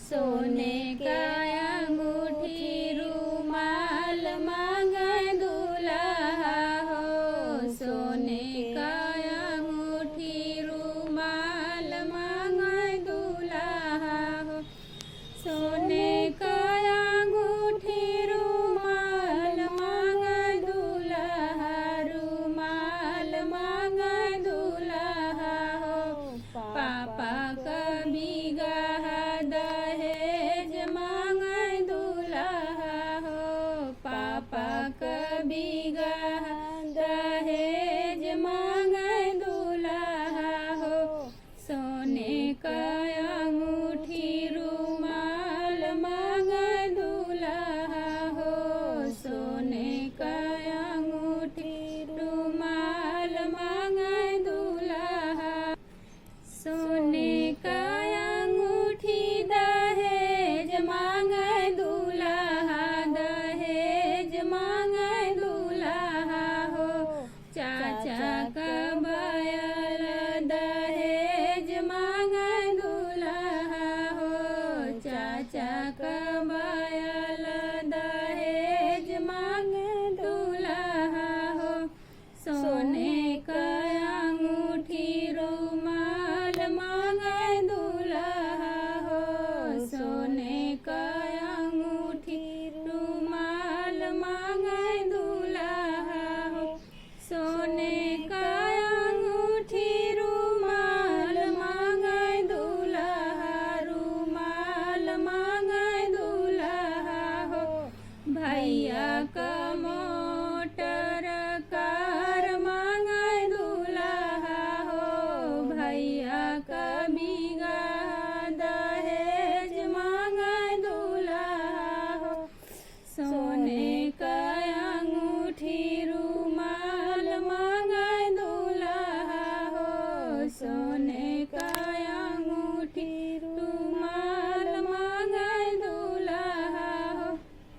सोने का अंगूठी रुमाल मांगे दूल्हा हो। सोने का अंगूठी रुमाल मांगे दूल्हा हो। सोने का अंगूठी रुमाल मांगे दूल्हा, रुमाल मांगे दूल्हा हो। पापा कभी दहेज मांगे दूल्हा हो। पापा कभी दहेज मांगे दूल्हा हो। सोने का अंगूठी रुमाल मांगे दूल्हा हो। सोने का अंगूठी रुमाल मांगे दूल्हा। सोने का अंगूठी दहेज मांगे दूल्हा, दहेज मांगे दूल्हा हो। चाचा का बैल दहेज मांगे दूल्हा हो। चाचा का